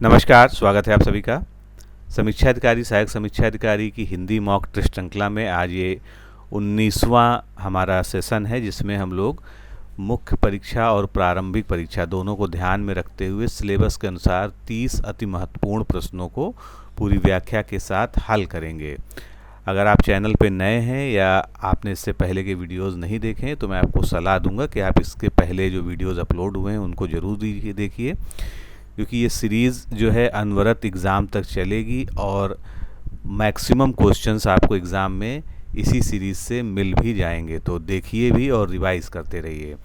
नमस्कार, स्वागत है आप सभी का। समीक्षा अधिकारी सहायक समीक्षा अधिकारी की हिंदी मॉक टेस्ट श्रृंखला में आज ये 19वां हमारा सेशन है, जिसमें हम लोग मुख्य परीक्षा और प्रारंभिक परीक्षा दोनों को ध्यान में रखते हुए सिलेबस के अनुसार 30 अति महत्वपूर्ण प्रश्नों को पूरी व्याख्या के साथ हल करेंगे। अगर आप चैनल पे नए हैं या आपने इससे पहले के वीडियोस नहीं देखे हैं तो मैं आपको सलाह दूंगा कि आप इसके पहले जो वीडियोस अपलोड हुए हैं उनको ज़रूर देखिए, क्योंकि ये सीरीज़ जो है अनवरत एग्ज़ाम तक चलेगी और मैक्सिमम क्वेश्चंस आपको एग्ज़ाम में इसी सीरीज़ से मिल भी जाएंगे। तो देखिए भी और रिवाइज़ करते रहिए।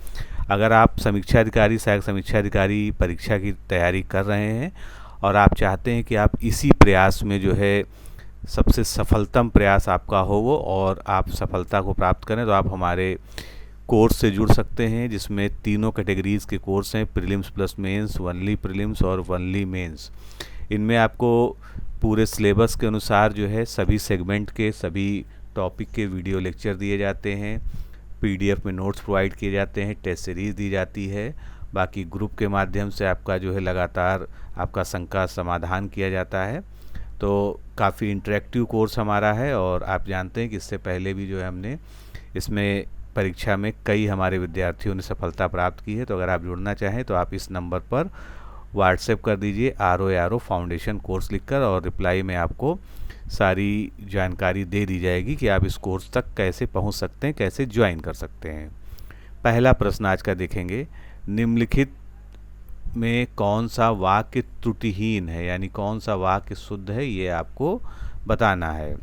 अगर आप समीक्षा अधिकारी सहायक समीक्षा अधिकारी परीक्षा की तैयारी कर रहे हैं और आप चाहते हैं कि आप इसी प्रयास में जो है सबसे सफलतम प्रयास आपका हो वो और आप सफलता को प्राप्त करें, तो आप हमारे कोर्स से जुड़ सकते हैं, जिसमें तीनों कैटेगरीज़ के कोर्स हैं, prelims plus mains, only prelims और वनली मेंस। इनमें आपको पूरे सिलेबस के अनुसार जो है सभी सेगमेंट के सभी टॉपिक के वीडियो लेक्चर दिए जाते हैं, पीडीएफ में नोट्स प्रोवाइड किए जाते हैं, टेस्ट सीरीज़ दी जाती है। बाकी ग्रुप के माध्यम से आपका जो है लगातार आपका शंका समाधान किया जाता है। तो काफ़ी इंटरेक्टिव कोर्स हमारा है और आप जानते हैं कि इससे पहले भी जो है हमने इसमें परीक्षा में कई हमारे विद्यार्थियों ने सफलता प्राप्त की है। तो अगर आप जुड़ना चाहें तो आप इस नंबर पर व्हाट्सएप कर दीजिए RO फाउंडेशन कोर्स लिखकर, और रिप्लाई में आपको सारी जानकारी दे दी जाएगी कि आप इस कोर्स तक कैसे पहुंच सकते हैं, कैसे ज्वाइन कर सकते हैं। पहला प्रश्न आज का देखेंगे, निम्नलिखित में कौन सा वाक्य त्रुटिहीन है, यानी कौन सा वाक्य शुद्ध है, ये आपको बताना है।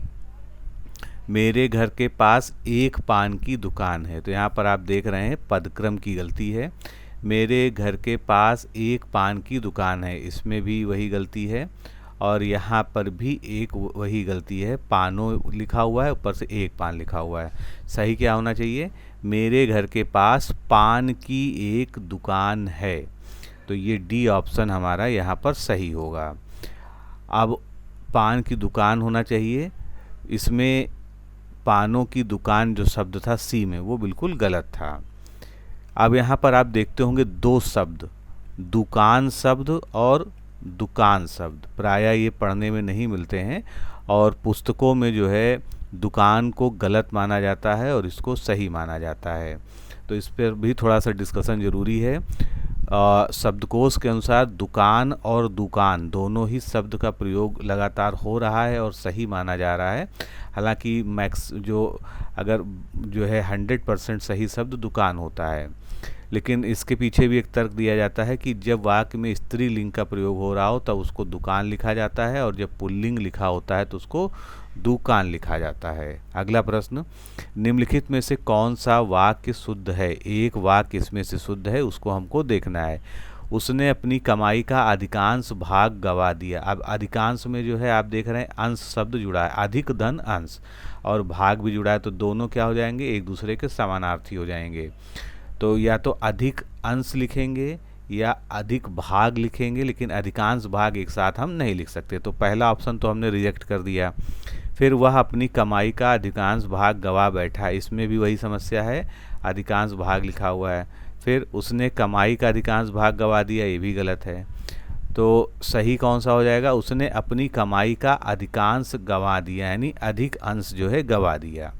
मेरे घर के पास एक पान की दुकान है, तो यहाँ पर आप देख रहे हैं पदक्रम की गलती है। मेरे घर के पास एक पान की दुकान है, इसमें भी वही गलती है और यहाँ पर भी एक वही गलती है। पानो लिखा हुआ है, ऊपर से एक पान लिखा हुआ है। सही क्या होना चाहिए? मेरे घर के पास पान की एक दुकान है, तो ये डी ऑप्शन हमारा यहाँ पर सही होगा। अब पान की दुकान होना चाहिए, इसमें पानों की दुकान जो शब्द था सी में, वो बिल्कुल गलत था। अब यहाँ पर आप देखते होंगे दो शब्द, दुकान शब्द और दुकान शब्द, प्रायः ये पढ़ने में नहीं मिलते हैं और पुस्तकों में जो है दुकान को गलत माना जाता है और इसको सही माना जाता है। तो इस पर भी थोड़ा सा डिस्कशन ज़रूरी है। शब्दकोश के अनुसार दुकान और दुकान दोनों ही शब्द का प्रयोग लगातार हो रहा है और सही माना जा रहा है। हालांकि मैक्स जो अगर जो है 100% सही शब्द दुकान होता है, लेकिन इसके पीछे भी एक तर्क दिया जाता है कि जब वाक्य में स्त्रीलिंग का प्रयोग हो रहा हो तब उसको दुकान लिखा जाता है और जब पुल्लिंग लिखा होता है तो उसको दुकान लिखा जाता है। अगला प्रश्न, निम्नलिखित में से कौन सा वाक्य शुद्ध है? एक वाक्य इसमें से शुद्ध है, उसको हमको देखना है। उसने अपनी कमाई का अधिकांश भाग गवा दिया। अब अधिकांश में जो है आप देख रहे हैं अंश शब्द जुड़ा है, अधिक धन अंश, और भाग भी जुड़ा है, तो दोनों क्या हो जाएंगे? एक दूसरे के समानार्थी हो जाएंगे। तो या तो अधिक अंश लिखेंगे या अधिक भाग लिखेंगे, लेकिन अधिकांश भाग एक साथ हम नहीं लिख सकते। तो पहला ऑप्शन तो हमने रिजेक्ट कर दिया। फिर वह अपनी कमाई का अधिकांश भाग गवा बैठा, इसमें भी वही समस्या है, अधिकांश भाग लिखा हुआ है। फिर उसने कमाई का अधिकांश भाग गवा दिया, ये भी गलत है। तो सही कौन सा हो जाएगा? उसने अपनी कमाई का अधिकांश गवा दिया, यानी अधिक अंश जो है गवा दिया।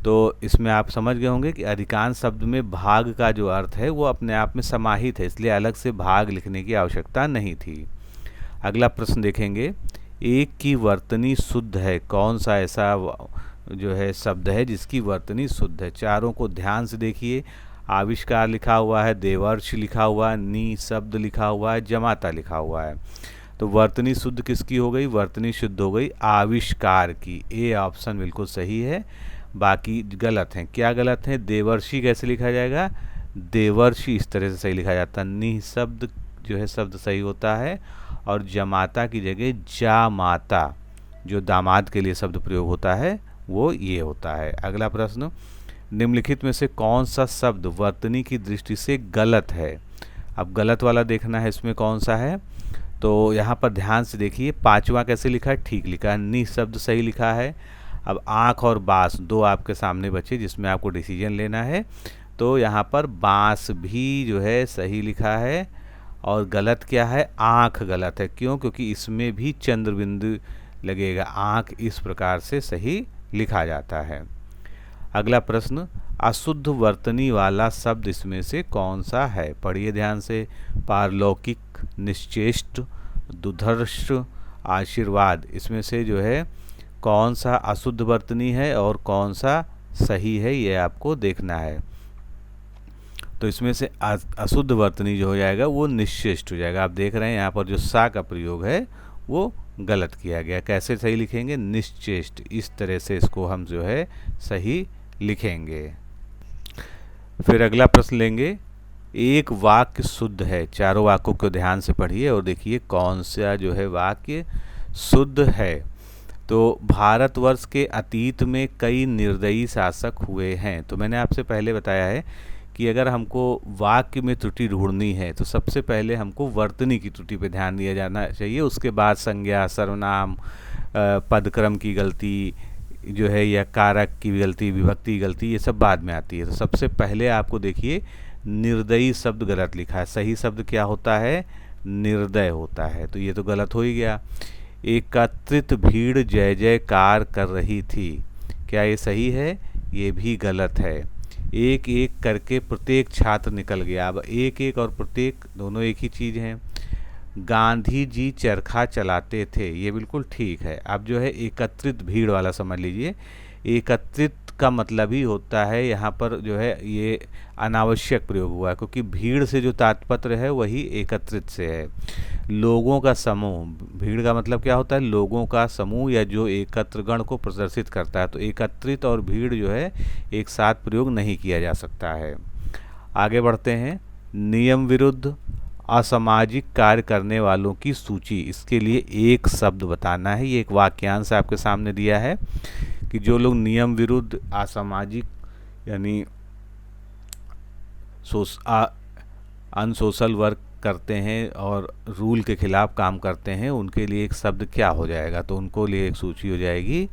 तो इसमें आप समझ गए होंगे कि अधिकांश शब्द में भाग का जो अर्थ है वो अपने आप में समाहित है, इसलिए अलग से भाग लिखने की आवश्यकता नहीं थी। अगला प्रश्न देखेंगे, एक की वर्तनी शुद्ध है, कौन सा ऐसा जो है शब्द है जिसकी वर्तनी शुद्ध है? चारों को ध्यान से देखिए। आविष्कार लिखा हुआ है, देवर्ष लिखा हुआ है, नी शब्द लिखा हुआ है, जमाता लिखा हुआ है। तो वर्तनी शुद्ध किसकी हो गई? वर्तनी शुद्ध हो गई आविष्कार की। ए ऑप्शन बिल्कुल सही है, बाकी गलत हैं। क्या गलत हैं? देवर्षि कैसे लिखा जाएगा? देवर्षि इस तरह से सही लिखा जाता है, नी शब्द जो है शब्द सही होता है और जमाता की जगह जामाता, जो दामाद के लिए शब्द प्रयोग होता है वो ये होता है। अगला प्रश्न, निम्नलिखित में से कौन सा शब्द वर्तनी की दृष्टि से गलत है? अब गलत वाला देखना है, इसमें कौन सा है? तो यहाँ पर ध्यान से देखिए, पांचवा कैसे लिखा है? ठीक लिखा है, नी शब्द सही लिखा है। अब आँख और बाँस दो आपके सामने बचे जिसमें आपको डिसीजन लेना है। तो यहाँ पर बाँस भी जो है सही लिखा है और गलत क्या है, आँख गलत है। क्यों? क्योंकि इसमें भी चंद्र बिंदु लगेगा। आँख इस प्रकार से सही लिखा जाता है। अगला प्रश्न, अशुद्ध वर्तनी वाला शब्द इसमें से कौन सा है? पढ़िए ध्यान से। पारलौकिक, निश्चेष्ट, दुधर्ष, आशीर्वाद, इसमें से जो है कौन सा अशुद्ध वर्तनी है और कौन सा सही है, ये आपको देखना है। तो इसमें से अशुद्ध वर्तनी जो हो जाएगा वो निश्चेष्ट हो जाएगा। आप देख रहे हैं यहाँ पर जो सा का प्रयोग है वो गलत किया गया। कैसे सही लिखेंगे? निश्चेष्ट, इस तरह से इसको हम जो है सही लिखेंगे। फिर अगला प्रश्न लेंगे, एक वाक्य शुद्ध है। चारों वाक्यों को ध्यान से पढ़िए और देखिए कौन सा जो है वाक्य शुद्ध है। तो भारतवर्ष के अतीत में कई निर्दयी शासक हुए हैं। तो मैंने आपसे पहले बताया है कि अगर हमको वाक्य में त्रुटि ढूंढनी है तो सबसे पहले हमको वर्तनी की त्रुटि पे ध्यान दिया जाना चाहिए। उसके बाद संज्ञा, सर्वनाम, पदक्रम की गलती जो है या कारक की गलती, विभक्ति की गलती, ये सब बाद में आती है। तो सबसे पहले आपको देखिए निर्दयी शब्द गलत लिखा है। सही शब्द क्या होता है? निर्दय होता है। तो ये तो गलत हो ही गया। एकत्रित भीड़ जय जयकार कर रही थी, क्या ये सही है? ये भी गलत है। एक एक करके प्रत्येक छात्र निकल गया। अब एक एक और प्रत्येक दोनों एक ही चीज़ हैं। गांधी जी चरखा चलाते थे, ये बिल्कुल ठीक है। अब जो है एकत्रित भीड़ वाला समझ लीजिए। एकत्रित का मतलब ही होता है यहाँ पर जो है ये अनावश्यक प्रयोग हुआ है, क्योंकि भीड़ से जो तात्पर्य है वही एकत्रित से है। लोगों का समूह, भीड़ का मतलब क्या होता है? लोगों का समूह या जो एकत्र गण को प्रदर्शित करता है। तो एकत्रित और भीड़ जो है एक साथ प्रयोग नहीं किया जा सकता है। आगे बढ़ते हैं। नियम विरुद्ध असामाजिक कार्य करने वालों की सूची, इसके लिए एक शब्द बताना है। ये एक वाक्यांश आपके सामने दिया है कि जो लोग नियम विरुद्ध असामाजिक यानी अनसोशल वर्क करते हैं और रूल के खिलाफ काम करते हैं, उनके लिए एक शब्द क्या हो जाएगा? तो उनको लिए एक सूची हो जाएगी,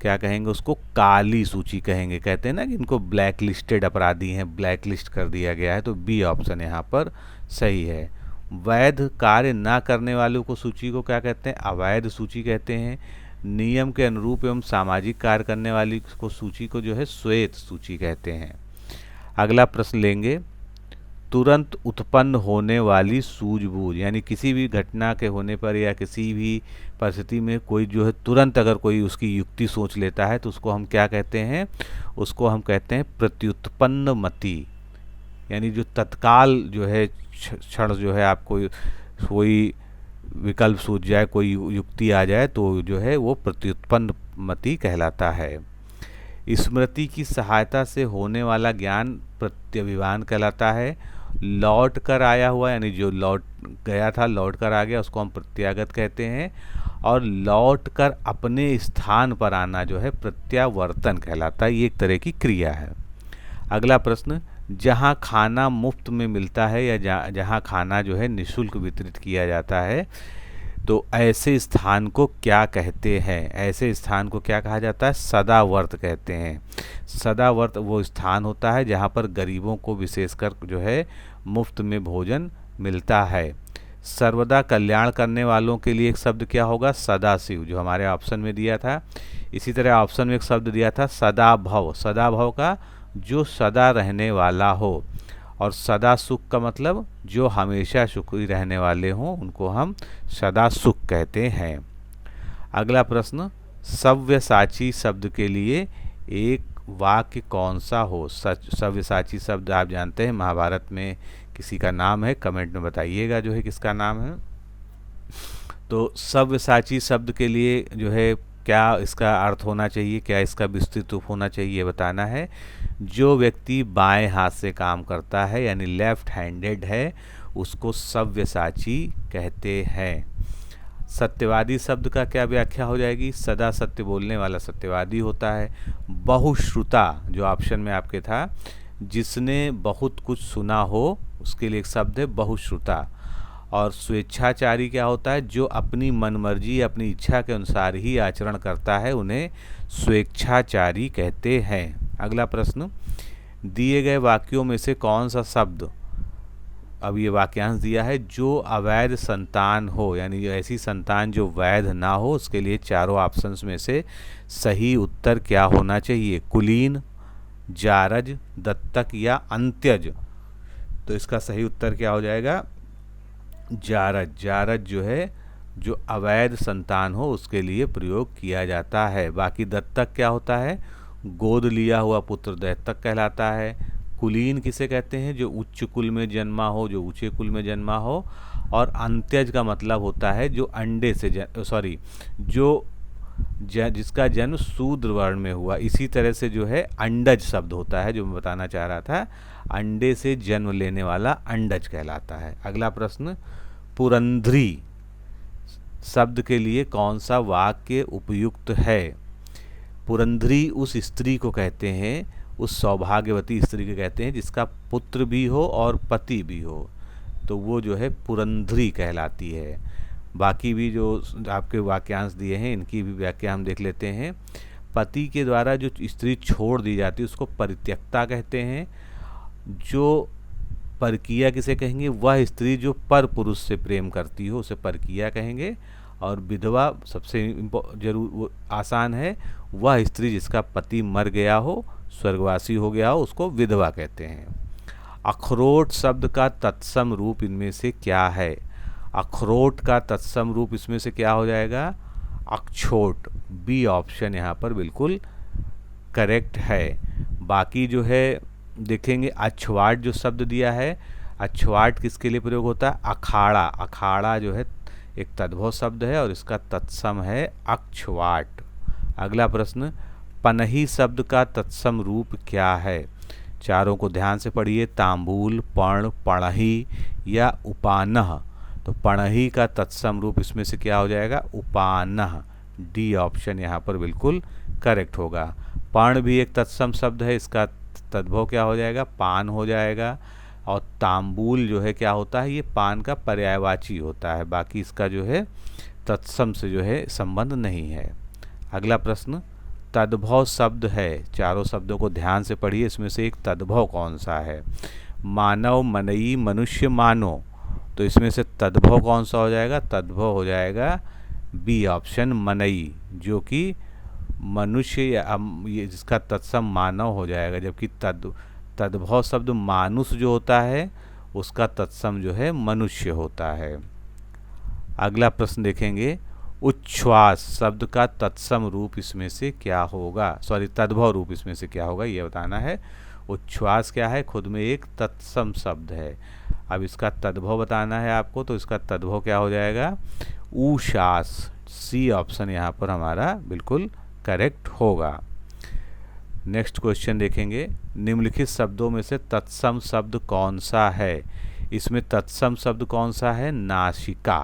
क्या कहेंगे उसको? काली सूची कहेंगे। कहते हैं ना कि इनको ब्लैक लिस्टेड अपराधी हैं, ब्लैक लिस्ट कर दिया गया है। तो बी ऑप्शन यहाँ पर सही है। वैध कार्य ना करने वालों को सूची को क्या कहते हैं? अवैध सूची कहते हैं। नियम के अनुरूप एवं सामाजिक कार्य करने वाली को सूची को जो है श्वेत सूची कहते हैं। अगला प्रश्न लेंगे, तुरंत उत्पन्न होने वाली सूझबूझ, यानी किसी भी घटना के होने पर या किसी भी परिस्थिति में कोई जो है तुरंत अगर कोई उसकी युक्ति सोच लेता है तो उसको हम क्या कहते हैं? उसको हम कहते हैं प्रत्युत्पन्न मति। यानी जो तत्काल जो है क्षण जो है आपको कोई विकल्प सूझ जाए, कोई युक्ति आ जाए तो जो है वो प्रत्युत्पन्न मति कहलाता है। स्मृति की सहायता से होने वाला ज्ञान प्रत्यभिमान कहलाता है। लौट कर आया हुआ यानी जो लौट गया था, लौट कर आ गया, उसको हम प्रत्यागत कहते हैं। और लौट कर अपने स्थान पर आना जो है प्रत्यावर्तन कहलाता है। ये एक तरह की क्रिया है। अगला प्रश्न, जहाँ खाना मुफ्त में मिलता है या जहाँ खाना जो है निःशुल्क वितरित किया जाता है, तो ऐसे स्थान को क्या कहते हैं? ऐसे स्थान को क्या कहा जाता है? सदावर्त कहते हैं। सदावर्त वो स्थान होता है जहाँ पर गरीबों को विशेषकर जो है मुफ्त में भोजन मिलता है। सर्वदा कल्याण करने वालों के लिए एक शब्द क्या होगा? सदाशिव, जो हमारे ऑप्शन में दिया था। इसी तरह ऑप्शन में एक शब्द दिया था सदाभव। सदाभव का जो सदा रहने वाला हो, और सदा सुख का मतलब जो हमेशा सुखी रहने वाले हों उनको हम सदा सुख कहते हैं। अगला प्रश्न, सव्यसाची शब्द के लिए एक वाक्य कौन सा हो? सव्यसाची शब्द आप जानते हैं महाभारत में किसी का नाम है, कमेंट में बताइएगा जो है किसका नाम है। तो सव्यसाची शब्द के लिए जो है क्या इसका अर्थ होना चाहिए, क्या इसका विस्तृत रूप होना चाहिए, बताना है। जो व्यक्ति बाएं हाथ से काम करता है यानी लेफ्ट हैंडेड है उसको सव्यसाची कहते हैं। सत्यवादी शब्द का क्या व्याख्या हो जाएगी? सदा सत्य बोलने वाला सत्यवादी होता है। बहुश्रुता जो ऑप्शन में आपके था, जिसने बहुत कुछ सुना हो उसके लिए एक शब्द है बहुश्रुता। और स्वेच्छाचारी क्या होता है? जो अपनी मनमर्जी अपनी इच्छा के अनुसार ही आचरण करता है उन्हें स्वेच्छाचारी कहते हैं। अगला प्रश्न, दिए गए वाक्यों में से कौन सा शब्द अब ये वाक्यांश दिया है, जो अवैध संतान हो, यानी जो ऐसी संतान जो वैध ना हो, उसके लिए चारों ऑप्शंस में से सही उत्तर क्या होना चाहिए? कुलीन, जारज, दत्तक या अंत्यज। तो इसका सही उत्तर क्या हो जाएगा? जारज। जारज जो है जो अवैध संतान हो उसके लिए प्रयोग किया जाता है। बाकी दत्तक क्या होता है? गोद लिया हुआ पुत्र दत्तक कहलाता है। कुलीन किसे कहते हैं? जो उच्च कुल में जन्मा हो, जो ऊंचे कुल में जन्मा हो। और अंत्यज का मतलब होता है जो अंडे से जिसका जन्म शूद्र वर्ण में हुआ। इसी तरह से जो है अंडज शब्द होता है, जो मैं बताना चाह रहा था, अंडे से जन्म लेने वाला अंडज कहलाता है। अगला प्रश्न, पुरंध्री शब्द के लिए कौन सा वाक्य उपयुक्त है? पुरंध्री उस स्त्री को कहते हैं, उस सौभाग्यवती स्त्री को कहते हैं जिसका पुत्र भी हो और पति भी हो, तो वो जो है पुरंध्री कहलाती है। बाकी भी जो आपके वाक्यांश दिए हैं इनकी भी व्याख्या हम देख लेते हैं। पति के द्वारा जो स्त्री छोड़ दी जाती है उसको परित्यक्ता कहते हैं। जो परकीया किसे कहेंगे? वह स्त्री जो पर पुरुष से प्रेम करती हो उसे परकीया कहेंगे। और विधवा सबसे जरूर आसान है, वह स्त्री जिसका पति मर गया हो, स्वर्गवासी हो गया हो, उसको विधवा कहते हैं। अखरोट शब्द का तत्सम रूप इनमें से क्या है? अखरोट का तत्सम रूप इसमें से क्या हो जाएगा? अक्षोट। बी ऑप्शन यहाँ पर बिल्कुल करेक्ट है। बाकी जो है देखेंगे, अछवाट जो शब्द दिया है, अछवाट किसके लिए प्रयोग होता है? अखाड़ा। अखाड़ा जो है एक तद्भव शब्द है और इसका तत्सम है अक्षवाट। अगला प्रश्न, पनही शब्द का तत्सम रूप क्या है? चारों को ध्यान से पढ़िए, तांबूल, पर्ण, पणही या उपानह। तो पणही का तत्सम रूप इसमें से क्या हो जाएगा? उपानह। डी ऑप्शन यहाँ पर बिल्कुल करेक्ट होगा। पर्ण भी एक तत्सम शब्द है, इसका तद्भव क्या हो जाएगा? पान हो जाएगा। और तांबूल जो है क्या होता है? ये पान का पर्यायवाची होता है। बाकी इसका जो है तत्सम से जो है संबंध नहीं है। अगला प्रश्न, तद्भव शब्द है, चारों शब्दों को ध्यान से पढ़िए, इसमें से एक तद्भव कौन सा है? मानव, मनई, मनुष्य, मानो। तो इसमें से तद्भव कौन सा हो जाएगा? तद्भव हो जाएगा बी ऑप्शन मनई, जो कि मनुष्य या ये जिसका तत्सम मानव हो जाएगा। जबकि तद्भव शब्द मानुष जो होता है उसका तत्सम जो है मनुष्य होता है। अगला प्रश्न देखेंगे, उच्छ्वास शब्द का तत्सम रूप इसमें से क्या होगा? तद्भव रूप इसमें से क्या होगा ये बताना है। उच्छ्वास क्या है? खुद में एक तत्सम शब्द है। अब इसका तद्भव बताना है आपको, तो इसका तद्भव क्या हो जाएगा? उश्वास। सी ऑप्शन यहाँ पर हमारा बिल्कुल करेक्ट होगा। नेक्स्ट क्वेश्चन देखेंगे, निम्नलिखित शब्दों में से तत्सम शब्द कौन सा है? इसमें तत्सम शब्द कौन सा है? नासिका।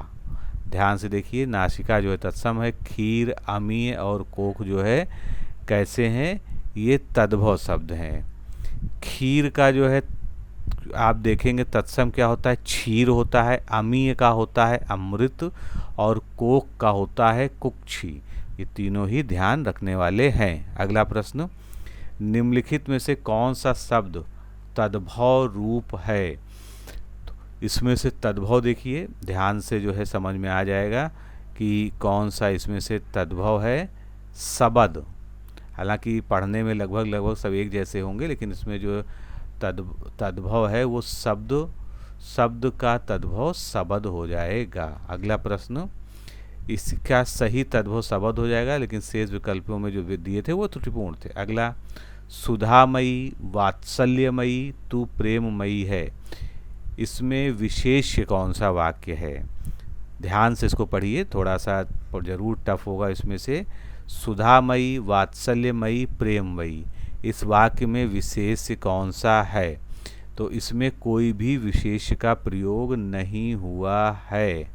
ध्यान से देखिए, नासिका जो है तत्सम है। खीर, अमीय और कोक जो है कैसे हैं? ये तद्भव शब्द हैं। खीर का जो है आप देखेंगे तत्सम क्या होता है? क्षीर होता है। अमीय का होता है अमृत और कोक का होता है कुक्षी। ये तीनों ही ध्यान रखने वाले हैं। अगला प्रश्न, निम्नलिखित में से कौन सा शब्द तद्भव रूप है? तो इसमें से तद्भव देखिए ध्यान से जो है समझ में आ जाएगा कि कौन सा इसमें से तद्भव है। सबद। हालांकि पढ़ने में लगभग सब एक जैसे होंगे, लेकिन इसमें जो तद्भव है वो शब्द का तद्भव सबद हो जाएगा। अगला प्रश्न, इसका सही तद्भव सबद हो जाएगा, लेकिन शेष विकल्पों में जो दिए थे वो त्रुटिपूर्ण थे। अगला, सुधामयी, वात्सल्यमयी, तू प्रेममयी है। इसमें विशेष कौन सा वाक्य है? ध्यान से इसको पढ़िए, थोड़ा सा जरूर टफ होगा इसमें से। सुधामयी, वात्सल्यमयी, प्रेममयी, इस वाक्य में विशेष कौन सा है? तो इसमें कोई भी विशेष का प्रयोग नहीं हुआ है।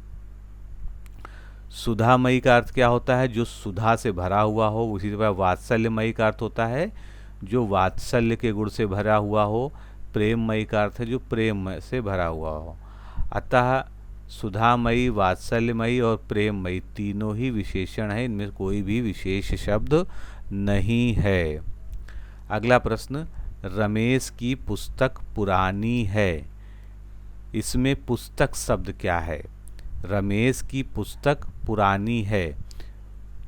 सुधामयी का अर्थ क्या होता है? जो सुधा से भरा हुआ हो। उसी तरह वात्सल्यमयी का अर्थ होता है जो वात्सल्य के गुण से भरा हुआ हो। प्रेममयी का अर्थ है जो प्रेम से भरा हुआ हो। अतः सुधामयी, वात्सल्यमयी और प्रेममयी तीनों ही विशेषण है, इनमें कोई भी विशेष शब्द नहीं है। अगला प्रश्न, रमेश की पुस्तक पुरानी है। इसमें पुस्तक शब्द क्या है? रमेश की पुस्तक पुरानी है।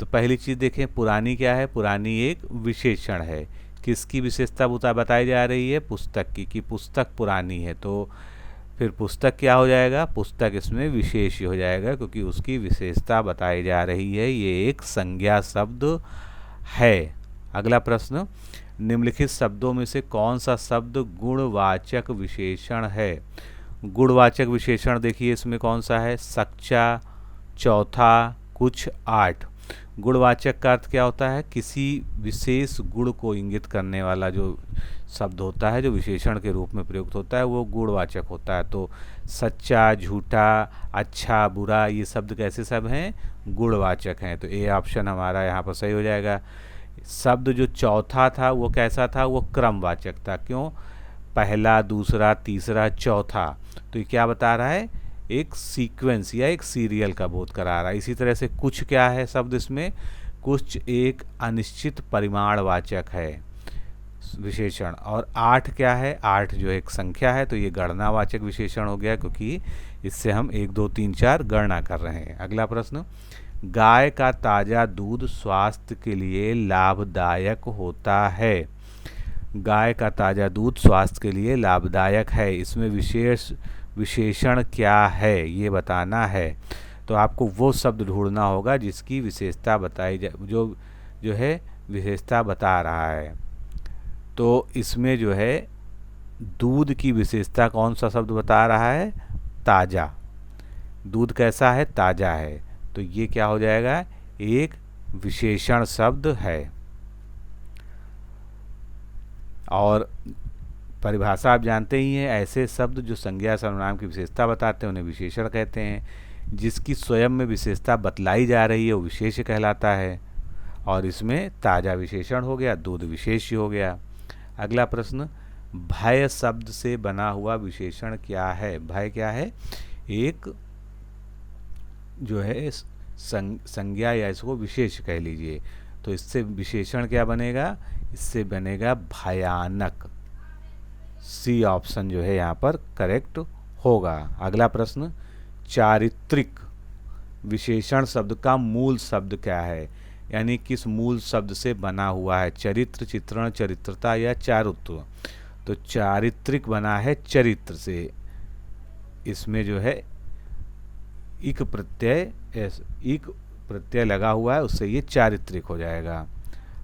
तो पहली चीज़ देखें, पुरानी क्या है? पुरानी एक विशेषण है। किसकी विशेषता बताई जा रही है? पुस्तक की, कि पुस्तक पुरानी है। तो फिर पुस्तक क्या हो जाएगा? पुस्तक इसमें विशेष ही हो जाएगा, क्योंकि उसकी विशेषता बताई जा रही है। ये एक संज्ञा शब्द है। अगला प्रश्न, निम्नलिखित शब्दों में से कौन सा शब्द गुणवाचक विशेषण है? गुणवाचक विशेषण देखिए इसमें कौन सा है? सच्चा, चौथा, कुछ, आठ। गुणवाचक का अर्थ क्या होता है? किसी विशेष गुण को इंगित करने वाला जो शब्द होता है, जो विशेषण के रूप में प्रयुक्त होता है, वो गुणवाचक होता है। तो सच्चा, झूठा, अच्छा, बुरा, ये शब्द कैसे सब हैं? गुणवाचक हैं। तो ए ऑप्शन हमारा यहाँ पर सही हो जाएगा। शब्द जो चौथा था वो कैसा था? वो क्रमवाचक था। क्यों? पहला, दूसरा, तीसरा, चौथा। तो ये क्या बता रहा है? एक सीक्वेंस या एक सीरियल का बोध करा रहा है। इसी तरह से कुछ क्या है शब्द इसमें? कुछ एक अनिश्चित परिमाणवाचक है विशेषण। और आठ क्या है? आठ जो एक संख्या है, तो ये गणनावाचक विशेषण हो गया, क्योंकि इससे हम 1 2 3 4 गणना कर रहे हैं। अगला प्रश्न, गाय का ताज़ा दूध स्वास्थ्य के लिए लाभदायक होता है। गाय का ताज़ा दूध स्वास्थ्य के लिए लाभदायक है। इसमें विशेषण क्या है ये बताना है। तो आपको वो शब्द ढूंढना होगा जिसकी विशेषता बताई जो है विशेषता बता रहा है। तो इसमें जो है दूध की विशेषता कौन सा शब्द बता रहा है? ताज़ा। दूध कैसा है? ताज़ा है। तो ये क्या हो जाएगा? एक विशेषण शब्द है। और परिभाषा आप जानते ही हैं, ऐसे शब्द जो संज्ञा सर्वनाम की विशेषता बताते हैं उन्हें विशेषण कहते हैं। जिसकी स्वयं में विशेषता बतलाई जा रही है वो विशेष्य कहलाता है। और इसमें ताज़ा विशेषण हो गया, दूध विशेष्य हो गया। अगला प्रश्न, भय शब्द से बना हुआ विशेषण क्या है? भय क्या है? एक जो है संज्ञा या इसको विशेष कह लीजिए। तो इससे विशेषण क्या बनेगा? इससे बनेगा भयानक। सी ऑप्शन जो है यहाँ पर करेक्ट होगा। अगला प्रश्न, चारित्रिक विशेषण शब्द का मूल शब्द क्या है? यानी किस मूल शब्द से बना हुआ है? चरित्र, चित्रण, चरित्रता या चारुत्व? तो चारित्रिक बना है चरित्र से। इसमें जो है इक प्रत्यय लगा हुआ है, उससे ये चारित्रिक हो जाएगा।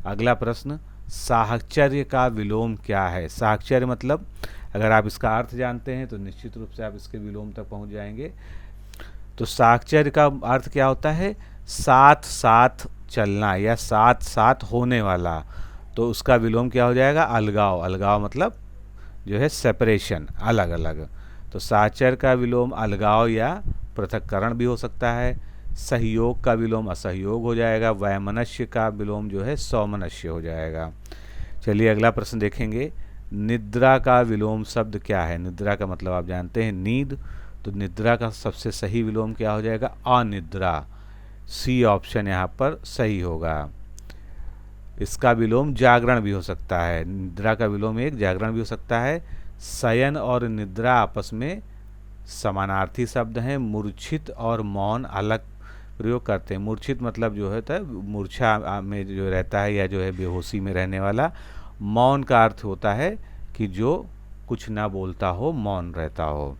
अगला प्रश्न, साहचर्य का विलोम क्या है? साहचर्य मतलब, अगर आप इसका अर्थ जानते हैं तो निश्चित रूप से आप इसके विलोम तक पहुंच जाएंगे। तो साहचर्य का अर्थ क्या होता है? साथ साथ चलना या साथ साथ होने वाला। तो उसका विलोम क्या हो जाएगा? अलगाव। अलगाव मतलब जो है सेपरेशन, अलग अलग। तो साहचर्य का विलोम अलगाव या पृथक्करण भी हो सकता है। सहयोग का विलोम असहयोग हो जाएगा। वैमनस्य का विलोम जो है सौमनस्य हो जाएगा। चलिए अगला प्रश्न देखेंगे, निद्रा का विलोम शब्द क्या है? निद्रा का मतलब आप जानते हैं नींद। तो निद्रा का सबसे सही विलोम क्या हो जाएगा? अनिद्रा। सी ऑप्शन यहाँ पर सही होगा। इसका विलोम जागरण भी हो सकता है। निद्रा का विलोम एक जागरण भी हो सकता है। शयन और निद्रा आपस में समानार्थी शब्द हैं। मूर्छित और मौन अलग प्रयोग करते हैं। मूर्छित मतलब जो होता है मूर्छा में जो रहता है या जो है बेहोशी में रहने वाला। मौन का अर्थ होता है कि जो कुछ ना बोलता हो, मौन रहता हो।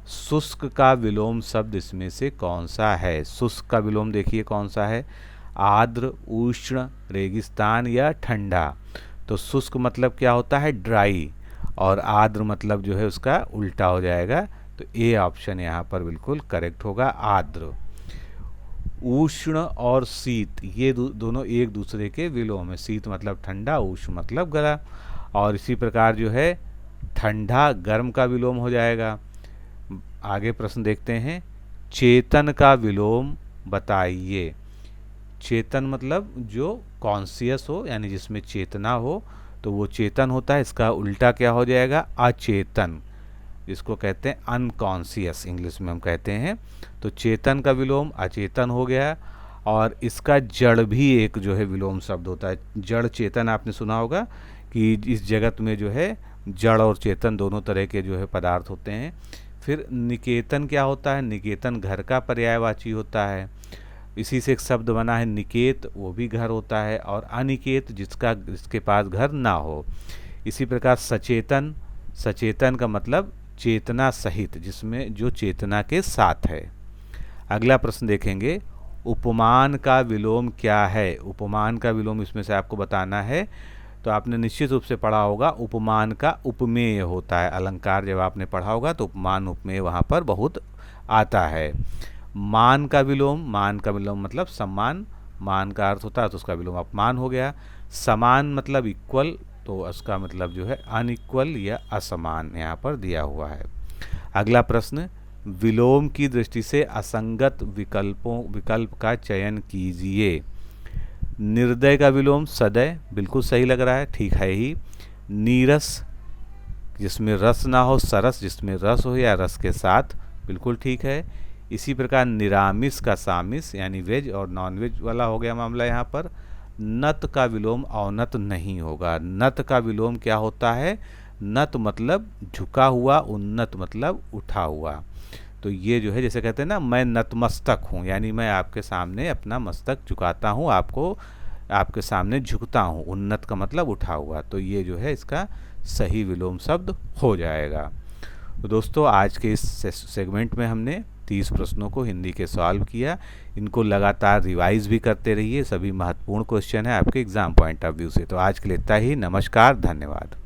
शुष्क का विलोम शब्द इसमें से कौन सा है? शुष्क का विलोम देखिए कौन सा है? आर्द्र, उष्ण, रेगिस्तान या ठंडा। तो शुष्क मतलब क्या होता है? ड्राई। और आर्द्र मतलब जो है उसका उल्टा हो जाएगा। तो ए ऑप्शन यहाँ पर बिल्कुल करेक्ट होगा, आर्द्र। उष्ण और शीत ये दोनों एक दूसरे के विलोम है। शीत मतलब ठंडा, उष्ण मतलब गला। और इसी प्रकार जो है ठंडा गर्म का विलोम हो जाएगा। आगे प्रश्न देखते हैं, चेतन का विलोम बताइए। चेतन मतलब जो कॉन्शियस हो, यानी जिसमें चेतना हो, तो वो चेतन होता है। इसका उल्टा क्या हो जाएगा? अचेतन, जिसको कहते हैं अनकॉन्शियस, इंग्लिश में हम कहते हैं। तो चेतन का विलोम अचेतन हो गया। और इसका जड़ भी एक जो है विलोम शब्द होता है। जड़ चेतन आपने सुना होगा कि इस जगत में जो है जड़ और चेतन दोनों तरह के जो है पदार्थ होते हैं। फिर निकेतन क्या होता है? निकेतन घर का पर्यायवाची होता है। इसी से एक शब्द बना है निकेत, वो भी घर होता है। और अनिकेत जिसके पास घर ना हो। इसी प्रकार सचेतन, सचेतन का मतलब चेतना सहित, जिसमें जो चेतना के साथ है। अगला प्रश्न देखेंगे, उपमान का विलोम क्या है? उपमान का विलोम इसमें से आपको बताना है। तो आपने निश्चित रूप से पढ़ा होगा, उपमान का उपमेय होता है। अलंकार जब आपने पढ़ा होगा तो उपमान उपमेय वहाँ पर बहुत आता है। मान का विलोम मतलब सम्मान, मान का अर्थ होता है तो उसका विलोम अपमान हो गया। समान मतलब इक्वल, तो उसका मतलब जो है अनइक्वल या असमान यहाँ पर दिया हुआ है। अगला प्रश्न, विलोम की दृष्टि से असंगत विकल्प का चयन कीजिए। निर्दय का विलोम सदय, बिल्कुल सही लग रहा है, ठीक है ही। नीरस जिसमें रस ना हो, सरस जिसमें रस हो या रस के साथ, बिल्कुल ठीक है। इसी प्रकार निरामिस का सामिस यानी वेज और नॉन वेज वाला हो गया मामला यहाँ पर। नत का विलोम अवनत नहीं होगा। नत का विलोम क्या होता है? नत मतलब झुका हुआ, उन्नत मतलब उठा हुआ। तो ये जो है जैसे कहते हैं ना, मैं नतमस्तक हूँ, यानी मैं आपके सामने अपना मस्तक झुकाता हूँ, आपके सामने झुकता हूँ। उन्नत का मतलब उठा हुआ। तो ये जो है इसका सही विलोम शब्द हो जाएगा। तो दोस्तों आज के इस सेगमेंट में हमने 30 प्रश्नों को हिंदी के सॉल्व किया। इनको लगातार रिवाइज भी करते रहिए, सभी महत्वपूर्ण क्वेश्चन है आपके एग्जाम पॉइंट ऑफ व्यू से। तो आज के लिए इतना ही। नमस्कार, धन्यवाद।